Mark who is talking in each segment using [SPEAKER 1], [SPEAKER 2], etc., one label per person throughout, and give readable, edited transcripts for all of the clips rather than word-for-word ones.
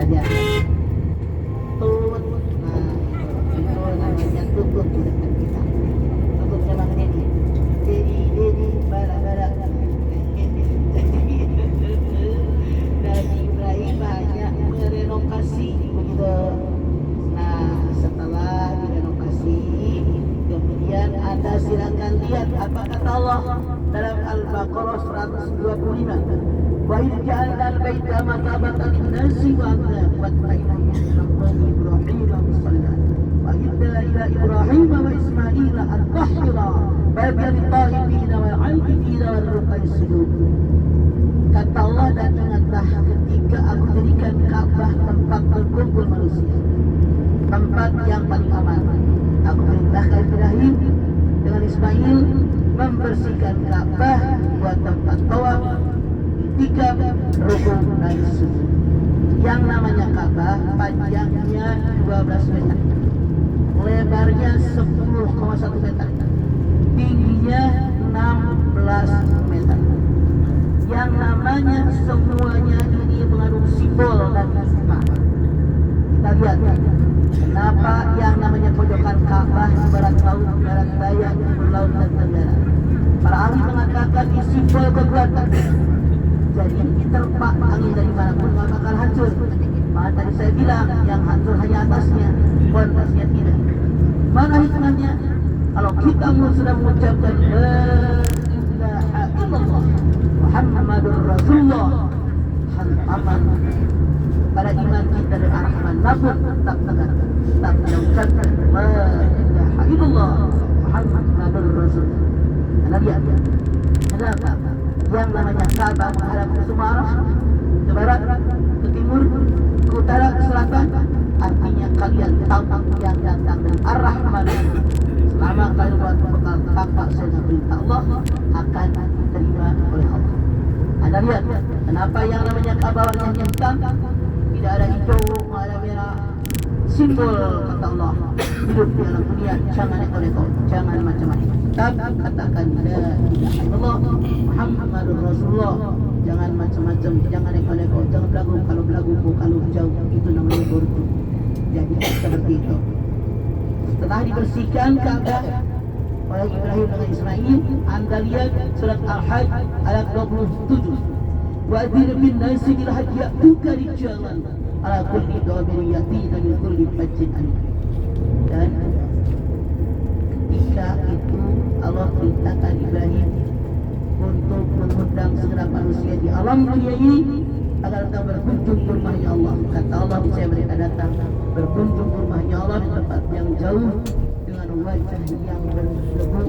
[SPEAKER 1] saja. Tut, nah itu namanya tutut di depan kita. Tutut memang ini. Dedi bala-bala. Nabi Ibrahim banyak merenovasi begitu. Nah setelah direnovasi, kemudian Anda silakan lihat apa kata Allah dalam Al-Baqarah 125. Wa idh ja'alna al-baita mathabatan lin-nasi wa amna wattaqina Ibrahim musalla. Wa idza ila Ibrahim wa Ismail an tahira bayan taibina wal 'abidina wal ruk'i sujud. Kata Allah, dan ingatlah ketika aku jadikan Ka'bah tempat berkumpul manusia, tempat yang paling aman. Aku perintahkan Ibrahim dengan Ismail membersihkan Ka'bah, buat tempat tawaf, tiga rukun dan sujud. Yang namanya Ka'bah panjangnya 12 meter, lebarnya 10,1 meter, tingginya 16 meter. Yang namanya semuanya ini mengandung simbol dan makna. Kita lihat kenapa yang namanya pojokan Ka'bah barat laut, barat daya, timur laut dan tenggara. Para ahli mengatakan ini simbol kekuatan. Jadi diterpa angin dari manapun nggak bakal hancur. Maka tadi saya bilang yang hancur hanya atasnya, pondasinya tidak. Mana hikmahnya? Kalau kita sudah mengucapkan la ilaha illallah Muhammadur Rasulullah, aman pada iman kita dari arah manapun tetap tegak, tetap mengucapkan la ilaha illallah Muhammadur Rasulullah. Karena lihat, kenapa? Yang namanya Ka'bah menghadap ke semua arah, ke barat, ke timur, ke utara, ke selatan. Artinya kalian tahu yang datang dari arah mana. Selama kalian buat bekal tanpa saya perintah Allah, akan diterima oleh Allah. Anda lihat kenapa yang namanya Ka'bah warnanya hitam, tidak ada hijau, tidak ada merah. Simbol kata Allah, hidup di alam dunia jangan neko-neko, jangan macam-macam. Tetap katakan la ilaha illallah Muhammadur Rasulullah. Jangan macam-macam, jangan neko-neko, jangan belagu. Kalau belagu, kalau jauh, itu namanya burdu. Jadi seperti itu. Setelah dibersihkan Ka'bah oleh Ibrahim dengan Ismail, Anda lihat surat Al-Hajj ayat 27. Wa'adhir bin nasi bil hajj ya'tuka rijalan ala kulli dhabirin yatina min kulli fajjin amin. Dan ketika itu Allah perintahkan Ibrahim untuk mengundang segenap manusia di alam dunia ini agar datang berkunjung ke rumahnya Allah. Kata Allah, saya mereka datang berkunjung ke rumahnya Allah di tempat yang jauh dengan wajah yang berdebu,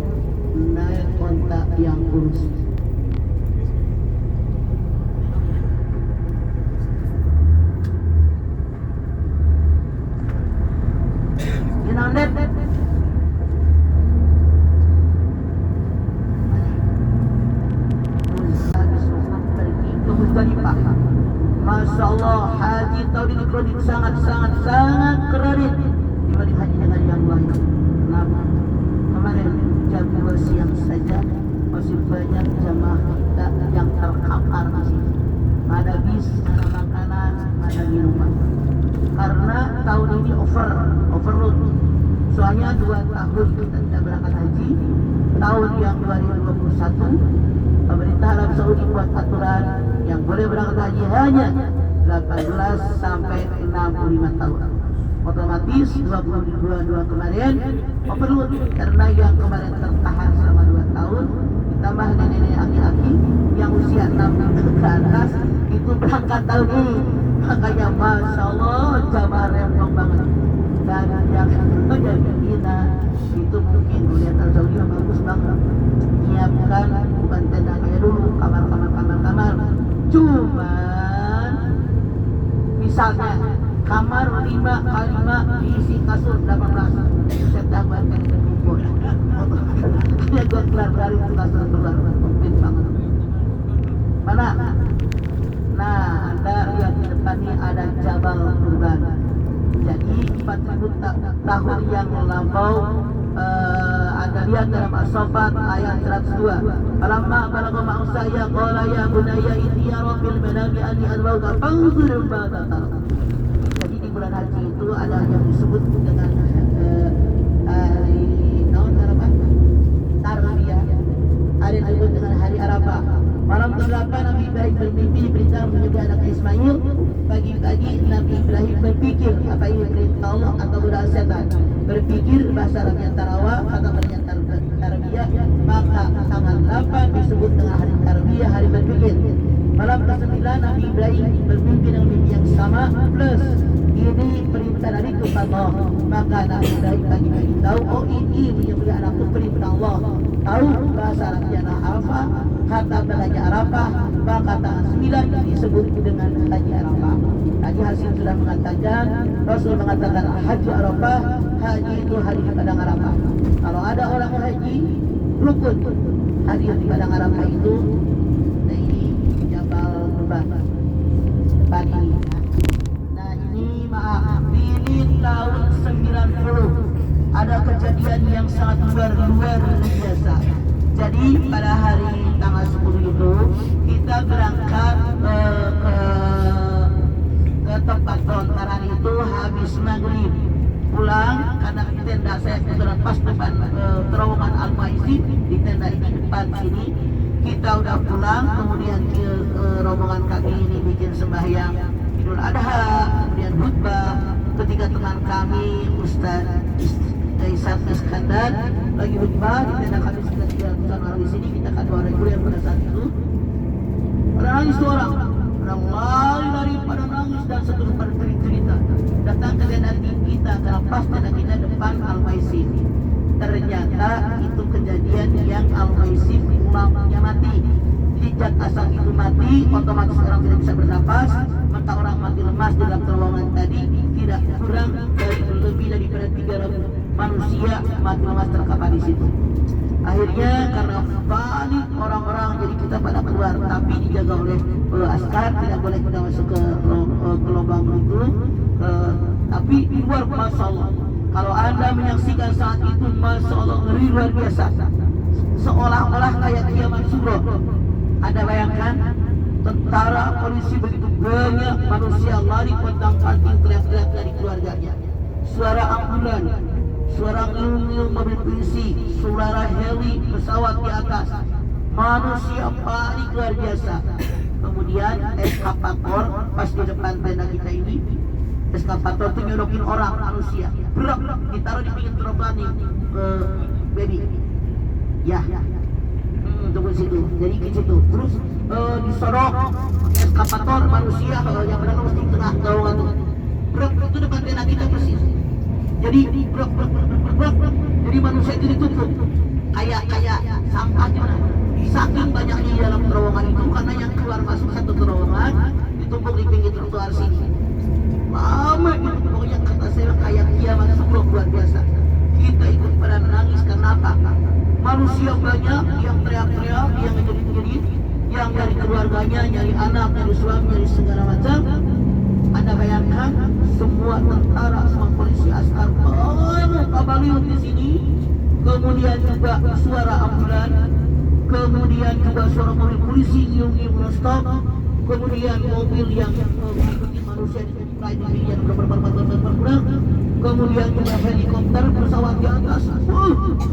[SPEAKER 1] naik onta yang kurus. Masya Allah, haji tahun ini kredit sangat kredit dibanding haji dengan yang lain. Kenapa? Kemarin jam 2 siang saja masih banyak jamaah kita yang terkapar di sini. Ada bis, ada makanan, ada minuman. Karena tahun ini overload. Soalnya 2 tahun kita tidak berangkat haji. Tahun yang 2021 pemerintah Arab Saudi buat aturan yang boleh berangkat haji hanya 18 sampai 65 tahun. Otomatis 22 kemarin overload karena yang kemarin tertahan selama 2 tahun ditambah nenek-nenek aki-aki yang usia 6 ke atas itu berangkat tahun ini. Makanya Masya Allah jamaah rempong banget. Dan yang kerja di Medina itu mungkin melihat Arab Saudi yang bagus banget. Menyiapkan bukan tendanya dulu, kamar. Cuman misalnya kamar 5 kali 5 diisi kasur 18, saya tambahkan ke kumpul. Dia gue kelar-kelar itu kasur keluar, mungkin banget. Mana? Nah, Anda lihat di depan ini ada Jabal Kurban. Jadi 4000 tahun yang lampau, Anda lihat dalam As-Saffat ayat 102. Falamma balagha ma'usaya qala ya bunayya inni ara fil manami anni adbauka fanzur ba'da tarah. bulan haji itu ada yang disebut dengan hari tahun apa? Tarwiyah. Ada yang disebut dengan hari Arafah. Malam ke-8 Nabi Ibrahim bermimpi diperintah menyembelih anak Ismail. Pagi-pagi Nabi Ibrahim berpikir apa ini perintah Allah atau godaan setan. Berpikir bahasa Arabnya Tarawa, kata Arabnya Tarbiyah, maka tanggal 8 disebut dengan hari Tarbiyah, hari berpikir. Malam ke-9 Nabi Ibrahim bermimpi dengan mimpi yang sama plus ini perintah dari Allah. Maka Nabi Ibrahim pagi-pagi tahu, oh ini menyembelih anak itu perintah Allah. Tahu bahasa Arabnya Arafah, kata belanja Arafah, maka tanggal 9 disebut dengan haji Arafah. Haji Hasim sudah mengatakan, Rasul mengatakan haji Arafah, haji itu hari di padang Arafah. Kalau ada orang haji rukun hadir di padang Arafah itu, nah ini Jabal Nurbah depan ini. Nah ini maaf, ini tahun 90 ada kejadian yang sangat luar biasa. Jadi pada hari tanggal 10 itu kita berangkat ke tempat lontaran itu habis maghrib. Pulang karena tenda saya kebetulan pas depan terowongan Al-Maisi, di tenda ini depan sini. Kita udah pulang, kemudian ke rombongan kami ini bikin sembahyang Idul Adha, kemudian khutbah. Ketika teman kami Ustaz Isan Iskandar lagi khutbah di tenda kami sekitar 300 orang di sini, kita kan 2 reguler pada saat itu. Pada nangis 2 orang, lari pada nangis dan seterusnya pada cerita. Datang ke tenda kita, karena pas tenda kita depan Al-Maisi. Ternyata itu kejadian yang Al-Maisi ulangnya mati. Jika asal itu mati, otomatis orang tidak bisa bernapas, maka orang mati lemas di dalam terowongan tadi tidak kurang dari lebih daripada 300 manusia mati lemas terkapar di situ. Akhirnya karena panik orang-orang, jadi kita pada keluar, tapi dijaga oleh askar, tidak boleh kita masuk ke lubang itu. Tapi di luar, Masya Allah, kalau Anda menyaksikan saat itu, Masya Allah, ngeri luar biasa, seolah-olah kayak kiamat suruh. Anda bayangkan tentara, polisi begitu banyak, manusia lari pontang-panting teriak-teriak dari keluarganya, suara ambulan, suara ngiung-ngiung mobil polisi, suara heli, pesawat di atas, manusia panik luar biasa. Kemudian eskapator pas di depan tenda kita ini, eskapator itu nyorokin orang manusia, berak, ditaruh di pinggir terobokan baby, ya, tunggu situ, jadi ke situ, terus disorok eskapator manusia, kalau yang benar mesti tengah terowongan tuh, berak itu depan tenda kita persis. Jadi berak, jadi manusia itu ditumpuk kayak sampah gimana? Saking banyaknya di dalam terowongan itu, karena yang keluar masuk satu terowongan ditumpuk di pinggir trotoar sini. Lama itu, pokoknya kata saya kayak kiamat subuh luar biasa. Kita ikut pada menangis karena apa? Manusia banyak yang teriak-teriak, yang menjerit-jerit, yang dari keluarganya, nyari anak, nyari suami, nyari segala macam. Anda bayangkan semua tentara, semua polisi, askar penuh kabaliut di sini. Kemudian juga suara ambulan, kemudian juga suara mobil polisi ngiung-ngiung non-stop, kemudian mobil yang mengikuti manusia di yang berkurang, kemudian juga helikopter, pesawat di atas,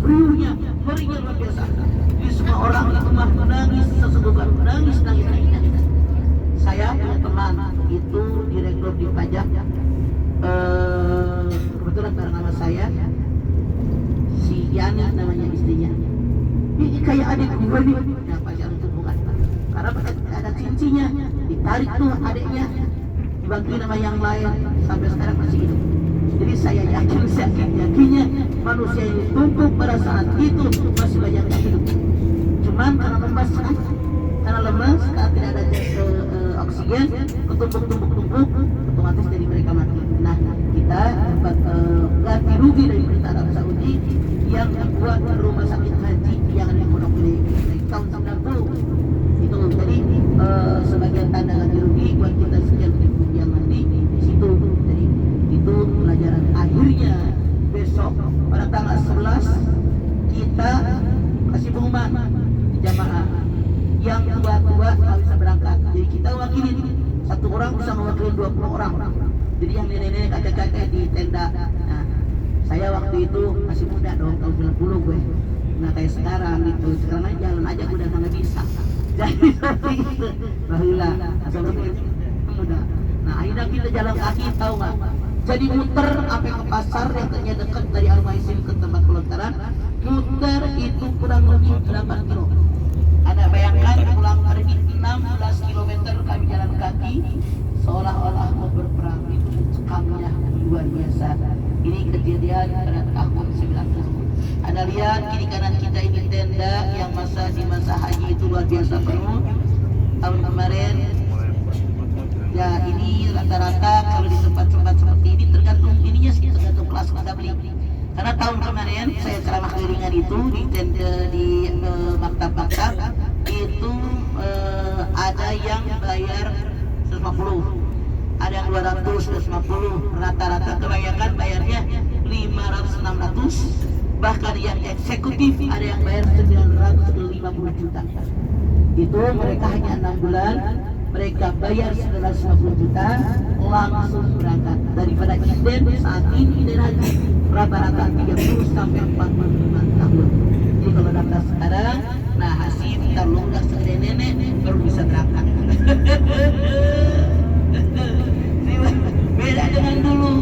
[SPEAKER 1] riuhnya, ngerinya luar biasa. Di semua orang itu mah menangis, sesungguhnya menangis. Saya punya teman itu direktur di pajak, kebetulan bareng nama saya, si Yani namanya istrinya. Ini kayak adik gue nih, ya pacar itu bukan, karena ada cincinnya, ditarik tuh adiknya, dibantuin sama yang lain, sampai sekarang masih hidup. Jadi saya yakinnya manusia ini tumpuk pada saat itu masih banyak yang hidup. Cuman karena lemas kan, karena tidak ada oksigen, ketumpuk, otomatis jadi mereka mati. Nah, kita dapat ganti rugi dari pemerintah Arab Saudi yang membuat rumah sakit haji yang ada di Pondok Gede dari tahun 90 itu. Jadi sebagai tanda ganti rugi buat kita sekian ribu yang mati di situ. Jadi itu pelajaran. Akhirnya besok pada tanggal 11 kita kasih pengumuman jamaah yang tua-tua nggak bisa berangkat. Jadi kita wakilin satu orang bisa mewakili 20 orang. Jadi yang nenek-nenek kakek-kakek di tenda. Nah, saya waktu itu masih muda dong, tahun 90 gue. Nah kayak sekarang gitu, sekarang jalan aja udah nggak bisa. Jadi seperti itu. Bahulah, seperti itu muda. Nah akhirnya kita jalan kaki, tahu nggak? Jadi muter sampai ke pasar yang ternyata dekat dari Al-Maisin ke tempat pelontaran. Muter itu kurang lebih 8 kilo. Anda bayangkan pulang pergi 16 km kami jalan kaki, seolah-olah mau berperang. Itu cekamnya luar biasa. Ini kejadian pada tahun 90. Anda lihat kiri kanan kita ini tenda yang di masa haji itu luar biasa penuh. Tahun kemarin ya ini rata-rata kalau di tempat-tempat seperti ini tergantung ininya sih, tergantung kelas kita beli. Karena tahun kemarin saya ceramah kelilingan itu di tenda di maktab-maktab itu ada yang bayar 150, ada yang 200, 150, rata-rata kebanyakan bayarnya 500-600. Bahkan yang eksekutif ada yang bayar 950 juta. Itu mereka hanya 6 bulan, mereka bayar 950 juta langsung berangkat. Daripada inden saat ini inden haji rata-rata 30 sampai 45 tahun. Jadi kalau daftar sekarang, nah hasil kita lunggak segede nenek baru bisa berangkat. Beda dengan dulu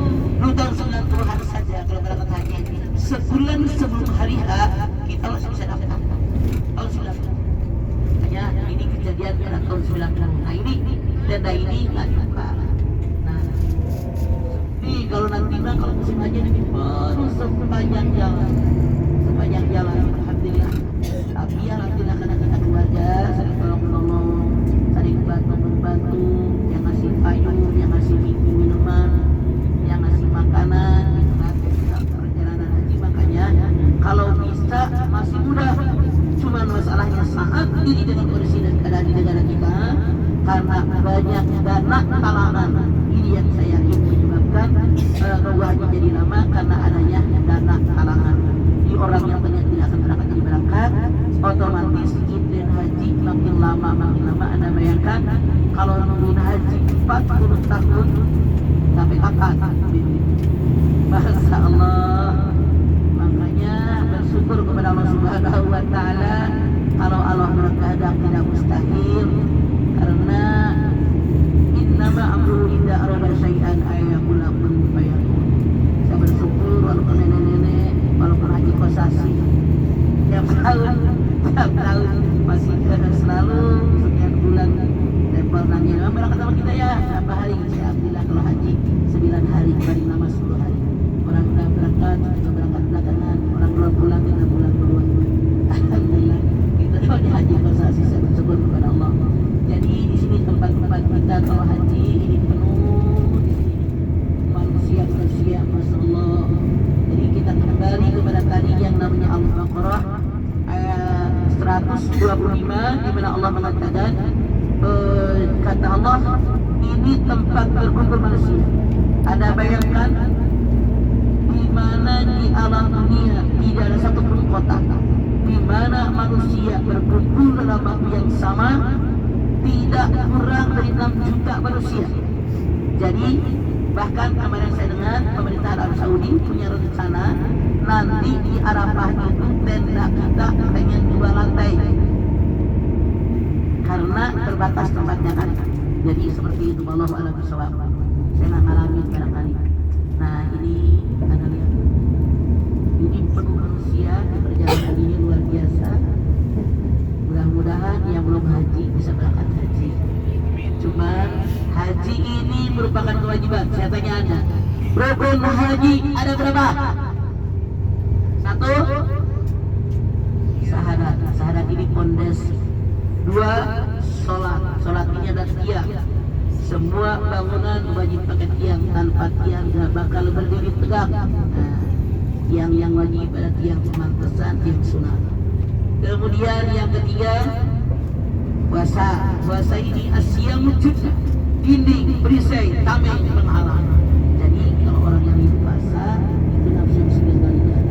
[SPEAKER 1] tahun 90-an saja kalau berangkat haji. Sebulan sebelum hari H kita masih bisa daftar. Tahun 90. Hanya ini kejadian pada tahun 90. Nah ini tenda ini nggak dibuka. Nah, nih kalau nanti kalau musim haji ini baru sepanjang jalan, alhamdulillah. Tapi ya alhamdulillah karena kita keluarga saling tolong-menolong, saling bantu, yang ngasih payung, yang ngasih minuman, yang ngasih makanan. Kalau bisa masih muda, cuma masalahnya saat ini dengan kondisi dan keadaan di negara kita, karena banyak dana talangan. Ini yang saya yakin menyebabkan keluarnya jadi lama karena adanya dana talangan. Di orang yang banyak tidak akan berangkat jadi berangkat, otomatis inden haji makin lama. Anda bayangkan kalau nungguin haji 40 tahun sampai kapan? Masya Allah. Bersyukur kepada Allah Subhanahu wa Ta'ala kalau Allah berkehendak tidak mustahil, karena innama amruhu idza arada syai'an ayyaqul kun fayakun. Saya bersyukur walaupun nenek-nenek, walaupun haji kosasi tiap tahun masih selalu sekian bulan tempel nanya berangkat sama kita ya berapa hari. Saya alhamdulillah kalau haji 9 hari kemarin nama 10 hari. Orang udah berangkat, kita berangkat belakangan, orang belum pulang, kita pulang duluan. Alhamdulillah, kita doanya haji kosasi, saya bersyukur kepada Allah. Jadi di sini tempat-tempat kita kalau haji ini penuh manusia, masya Allah. Jadi kita kembali kepada tadi yang namanya Al-Baqarah ayat 125 di mana Allah mengatakan kata Allah ini tempat berkumpul manusia. Anda bayangkan di mana di alam dunia tidak ada satupun kota di mana manusia berkumpul dalam waktu yang sama, tidak kurang dari 6 juta manusia. Jadi bahkan kemarin saya dengar pemerintah Arab Saudi punya rencana nanti di Arafah itu tenda kita pengen 2 lantai karena terbatas tempatnya kan. Jadi seperti itu, wallahu a'lam bishawab. Saya nggak ngalamin barangkali. Nah ini Anda lihat, ini penuh manusia di perjalanan ini luar biasa. Mudah-mudahan yang belum haji bisa berangkat haji. Cuman haji ini merupakan kewajiban. Saya tanya Anda, rukun haji ada berapa? 1, syahadat ini pondasi. 2, sholat ini adalah tiang. Semua bangunan wajib pakai tiang, tanpa tiang gak bakal berdiri tegak. Nah, tiang yang wajib pada tiang pemantesan, tiang sunat. Kemudian yang ketiga, puasa ini asyam wujud, dinding, perisai, tameng, penghalang. Jadi kalau orang yang itu puasa itu nafsu sekalian.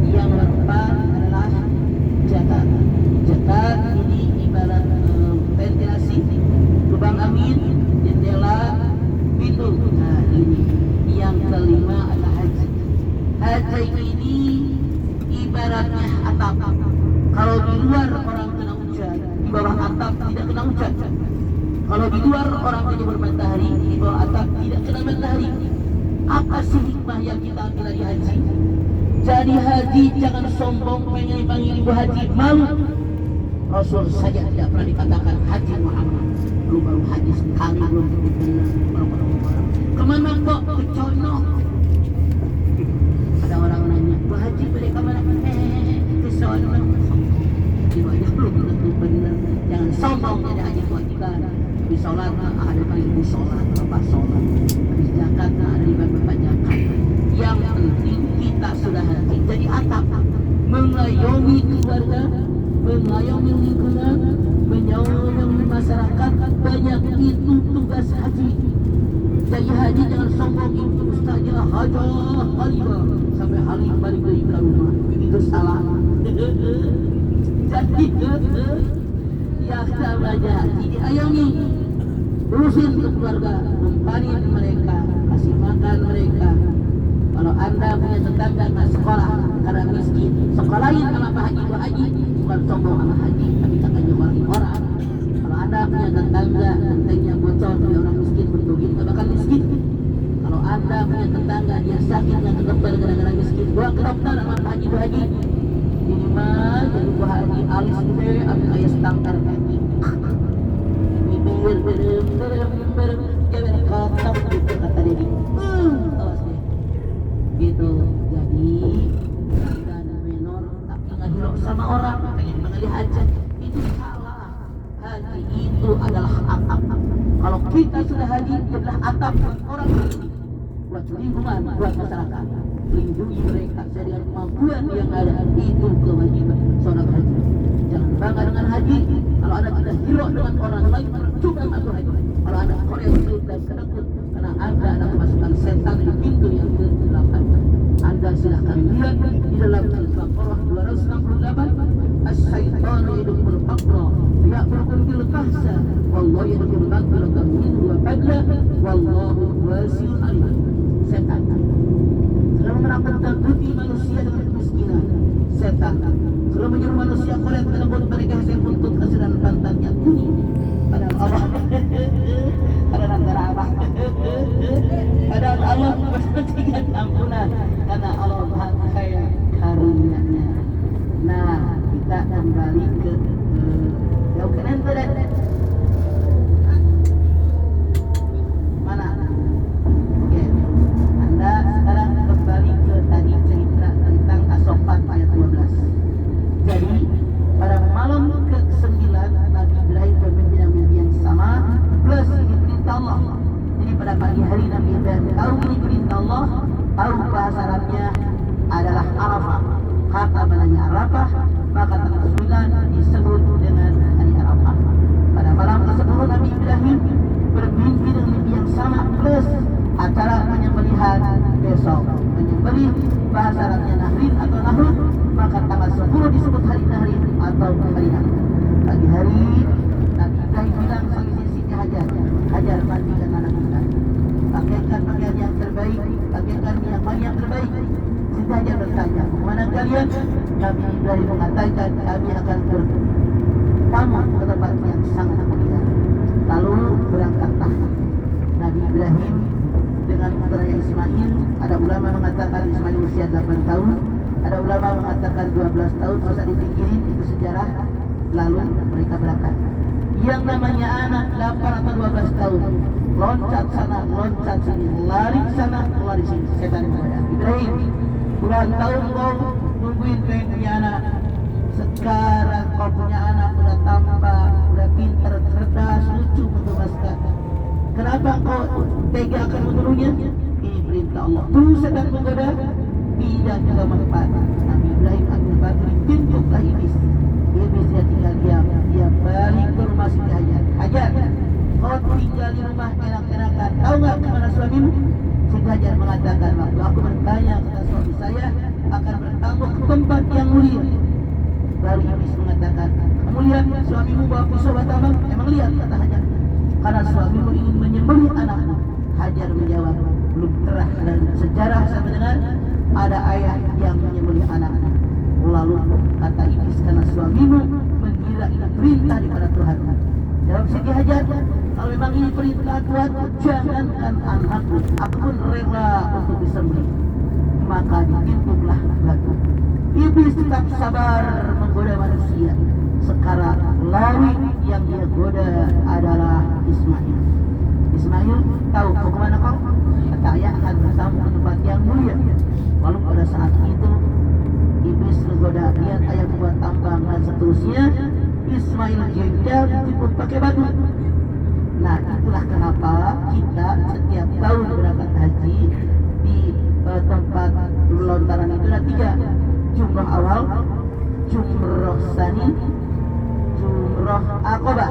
[SPEAKER 1] Yang nomor 4 adalah zakat. Zakat ini ibarat ventilasi lubang angin, jendela mereka ini ibaratnya atap. Kalau di luar orang kena hujan, di bawah atap tidak kena hujan. Kalau di luar orang menyebut matahari, di bawah atap tidak kena matahari. Apa sih hikmah yang kita ambil dari haji? Jadi haji jangan sombong pengen dipanggil ibu haji, malu. Rasul saja tidak pernah dikatakan haji Muhammad. Lu baru haji sekali belum dikenal orang-orang. Kemana kok ke Cono? Ada orang nanya, bu haji balik kemana? Ke Sono. Jiwanya belum tentu benar. Jangan sombong jadi haji kewajiban. Di sholat ada ibu sholat, bapak sholat. Di zakat ada bapak zakat. Yang penting kita sudah haji jadi atap, mengayomi keluarga, mengayomi lingkungan, menyayangi masyarakat. Banyak itu tugas haji. Jadi haji jangan sombong itu ustazah haja Halimah sampai Halim balik lagi ke rumah, itu salah. Jadi ya namanya haji diayomi, urusin ke keluarga, umpanin mereka, kasih makan mereka. Kalau anda punya tetangga nggak sekolah karena miskin, sekolahin sama Pak Haji Bu Haji, bukan sombong sama haji, tapi katanya orang. Kalau anda punya tetangga gentengnya bocor, dia orang miskin, bentukin nggak bakal miskin. Kalau anda punya tetangga dia sakit nggak ke dokter gara-gara miskin, bawa ke dokter sama Pak Haji Bu Haji. Minimal jadi Bu Haji alis gede, ambil ayah setangkar kaki. Bibir berem, jangan kotor gitu kata Dedi. Awas deh. Gitu. Jadi dana menor tapi nggak hilok sama orang, pengen mengalih hajat, itu salah. Haji itu adalah atap. Kalau kita sudah haji, itu adalah atap orang haji. Buat lingkungan, buat masyarakat, lindungi mereka dengan kemampuan yang ada. Itu kewajiban seorang haji. Jangan bangga dengan haji. Kalau anda tidak hilok dengan orang lain, percuma masuk haji. Kalau anda korek dan kedekut, karena anda ada kemasukan setan di pintu yang ke-8. Anda silahkan lihat di dalam Al-Baqarah 268, As-Syaitanu yadkhulul faqra ya'murukum bil fahsya wallahu yadkhulul maghfiratan minhu wa fadla wallahu wasi'un alim. Setan selalu menakut-nakuti manusia dengan kemiskinan. Setan selalu menyuruh manusia korek kedekut mereka yang buntut kesiran pantatnya kuning. Padahal Allah padahal antara Allah padahal Allah bersetingkat ampunan karena Allah Maha Kaya karunia-Nya. Nah, kita kembali ke jauh kanan tadi. Mana? Oke. Anda sekarang kembali ke tadi cerita tentang As-Saffat ayat 12. Jadi pada malam ke-9 Nabi Ibrahim bermimpi yang sama plus ini perintah Allah. Jadi pada pagi hari Nabi Ibrahim tahu ini perintah Allah, tahu bahasa Arabnya adalah Arafah. Kata mananya Arafah, maka tanggal 9 disebut dengan hari Arafah. Pada malam ke-10 Nabi Ibrahim bermimpi dengan mimpi yang sama plus acara penyembelihan besok. Menyembelih bahasa Arabnya Nahrin atau Nahrud, maka tanggal 10 disebut hari Nahrin atau hari Nahrud. Pagi hari Nabi Ibrahim bilang sama Siti Hajar, Hajar mandikan anak kita, pakaikan pakaian yang terbaik, pakaikan minyak yang terbaik. Siti Hajar bertanya, kemana kalian? Nabi Ibrahim mengatakan, kami akan bertamu ke tempat yang sangat mulia. Lalu berangkatlah Nabi Ibrahim dengan putranya Ismail. Ada ulama mengatakan Ismail usia 8 tahun, ada ulama mengatakan 12 tahun, nggak usah dipikirin, itu sejarah. Lalu mereka berangkat. Yang namanya anak 8 atau 12 tahun, loncat sana, loncat sini, lari sana, lari sini. Setan kepada Ibrahim, puluhan tahun kau nungguin pengen punya anak. Sekarang kau punya anak, udah tambah, udah pintar, cerdas, lucu, mengemaskan. Kenapa kau tega akan membunuhnya? Ini perintah Allah. Dulu setan menggoda, tidak juga manfaat. Nabi Ibrahim ambil batu dituntutlah iblis. Iblis dia tinggal diam. Dia balik ke rumah Siti Hajar. Hajar, kau tinggal di rumah enak-enakan. Tahu nggak kemana suamimu? Siti Hajar mengatakan, waktu aku bertanya kepada suami saya, akan bertamu ke tempat yang mulia. Lalu iblis mengatakan, kamu lihat suamimu bawa pisau batabang? Emang lihat, kata Hajar. Karena suamimu ingin menyembelih anakmu. Hajar menjawab, belum terah dan sejarah saya mendengar ada ayah yang menyembelih anaknya. Lalu kata iblis, karena suamimu mengira itu perintah daripada Tuhan. Dalam Siti Hajar, kalau memang ini perintah Tuhan, jangankan anakku, aku pun rela untuk disembelih. Maka ditimpuklah batu. Iblis tetap sabar menggoda manusia. Sekarang lari yang dia goda adalah Ismail. Ismail tahu mau kemana kau? Kata ayah akan bersama ke tempat yang mulia. Lalu pada saat itu iblis menggoda, lihat ayah buat tambang dan seterusnya. Ismail jengkel ditimpuk pakai batu. Nah, itulah kenapa kita setiap tahun berangkat haji di tempat lontaran itu ada 3. Jumrah awal, jumrah sani, jumrah aqabah.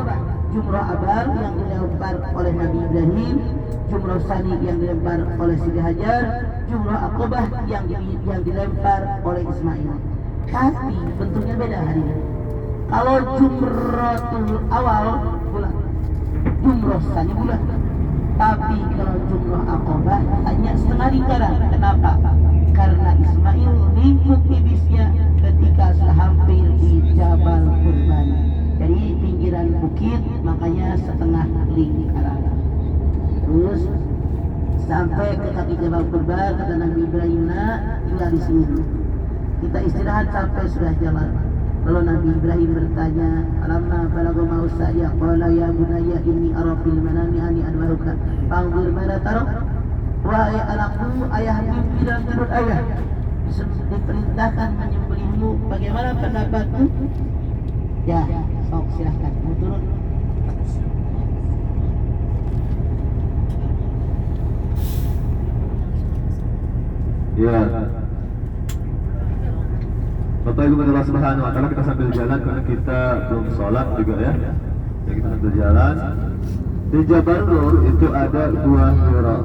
[SPEAKER 1] Jumrah awal yang dilempar oleh Nabi Ibrahim, jumrah sani yang dilempar oleh Siti Hajar, jumrah aqabah yang dilempar oleh Ismail. Tapi bentuknya beda hari ini. Kalau jumratul awal bulan, jumrah sani bulan. Tapi kalau jumrah aqabah hanya setengah lingkaran. Kenapa? Karena Ismail nimpuk iblisnya ketika sudah hampir di Jabal Qurban. Jadi pinggiran bukit, makanya setengah lingkaran. Terus sampai ke kaki Jabal Qurban, kata Nabi Ibrahim, nak tinggal di sini dulu. Kita istirahat sampai sudah jalan. Lalu Nabi Ibrahim bertanya, alamma balagha ma'usaya qala ya bunayya inni ara fil manami anni adwahuka fanzur mana tara. Wahai anakku, ayah mimpi dalam tidur ayah diperintahkan menyembelihmu, bagaimana pendapatmu? Ya, sok silahkan mau turun.
[SPEAKER 2] Ya, Bapak Ibu Allah Subhanahu wa Ta'ala, kita sambil jalan karena kita belum sholat juga ya. Ya, kita sambil jalan. Di Jabal Nur itu ada Gua Hira.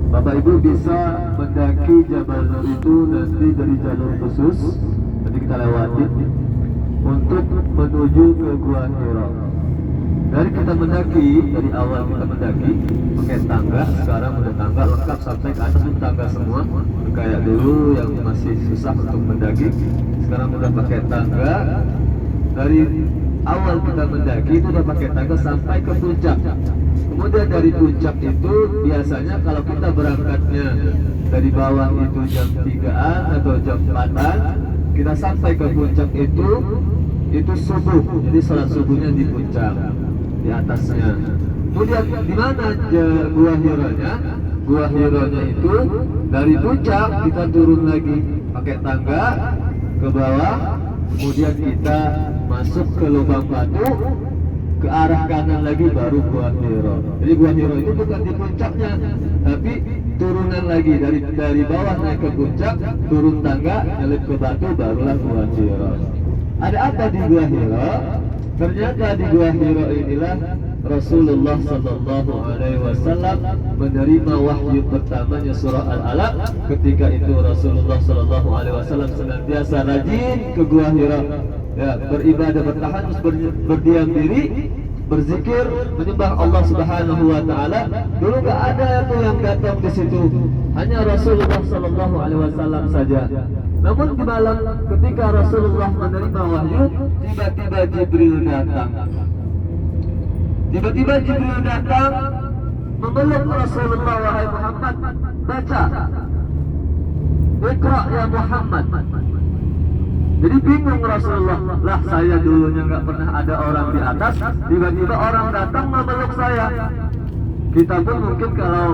[SPEAKER 2] Bapak Ibu bisa mendaki Jabal Nur itu nanti dari jalur khusus, nanti kita lewati untuk menuju ke Gua Hira. Dari kita mendaki, dari awal kita mendaki pakai tangga, sekarang udah tangga lengkap sampai ke atas pun tangga semua. Kayak dulu yang masih susah untuk mendaki, sekarang udah pakai tangga. Dari awal kita mendaki itu udah pakai tangga sampai ke puncak. Kemudian dari puncak itu biasanya kalau kita berangkatnya dari bawah itu jam 3-an atau jam 4-an, kita sampai ke puncak itu subuh. Jadi sholat subuhnya di puncak, di atasnya. Kemudian di mana Gua Hiranya? Gua Hiranya itu dari puncak kita turun lagi pakai tangga ke bawah, kemudian kita masuk ke lubang batu, ke arah kanan lagi baru Gua Hira. Jadi Gua Hira itu bukan di puncaknya, tapi turunan lagi dari bawah naik ke puncak, turun tangga, nyelip ke batu, barulah Gua Hira. Ada apa di Gua Hira? Ternyata di Gua Hira inilah Rasulullah Sallallahu Alaihi Wasallam menerima wahyu pertamanya surah Al-Alaq. Ketika itu Rasulullah Sallallahu Alaihi Wasallam senantiasa rajin ke Gua Hira, ya, beribadah, bertahan, berdiam diri, berzikir, menyembah Allah Subhanahu Wa Taala. Dulu nggak ada tuh yang datang di situ, hanya Rasulullah Sallallahu Alaihi Wasallam saja. Namun di malam ketika Rasulullah menerima wahyu, tiba-tiba Jibril datang. Tiba-tiba Jibril datang memeluk Rasulullah, wahai Muhammad, baca, Iqra ya Muhammad. Jadi bingung Rasulullah, lah saya dulunya nggak pernah ada orang di atas, tiba-tiba orang datang memeluk saya. Kita pun mungkin kalau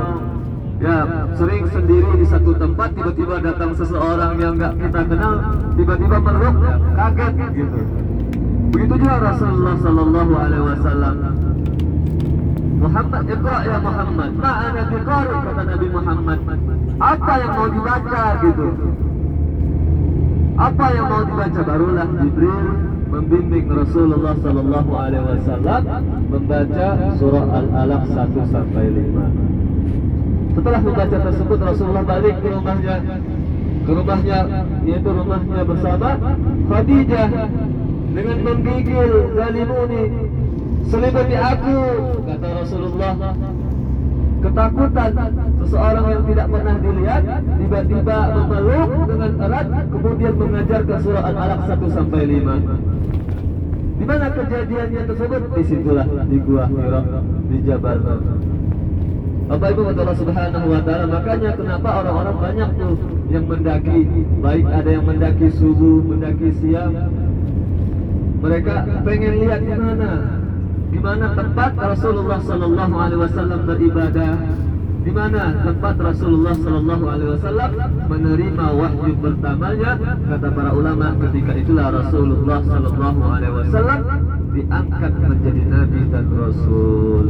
[SPEAKER 2] ya sering sendiri di satu tempat, tiba-tiba datang seseorang yang nggak kita kenal, tiba-tiba meluk, ya, kaget gitu. Begitu juga Rasulullah Sallallahu Alaihi Wasallam. Muhammad, Iqra ya Muhammad. Ma'ana biqari, kata Nabi Muhammad. Apa yang mau dibaca gitu? Apa yang mau dibaca? Barulah Jibril membimbing Rasulullah Sallallahu Alaihi Wasallam membaca surah Al-Alaq 1 sampai 5. Setelah membaca tersebut, Rasulullah balik ke rumahnya, yaitu rumahnya bersama Khadijah, dengan menggigil, zalimuni, selimuti aku, kata Rasulullah. ketakutan seseorang yang tidak pernah dilihat tiba-tiba memeluk dengan erat kemudian mengajarkan surah Al-Alaq 1 sampai 5. Di mana kejadiannya tersebut? Disitulah di Gua Hira di Jabal Nur. Bapak Ibu Allah Subhanahu wa taala, makanya kenapa orang-orang banyak tuh yang mendaki, baik ada yang mendaki subuh, mendaki siang. Mereka pengen lihat di mana tempat Rasulullah sallallahu alaihi wasallam beribadah, di mana tempat Rasulullah sallallahu alaihi wasallam menerima wahyu pertamanya. Kata para ulama, ketika itulah Rasulullah sallallahu alaihi wasallam diangkat menjadi nabi dan rasul.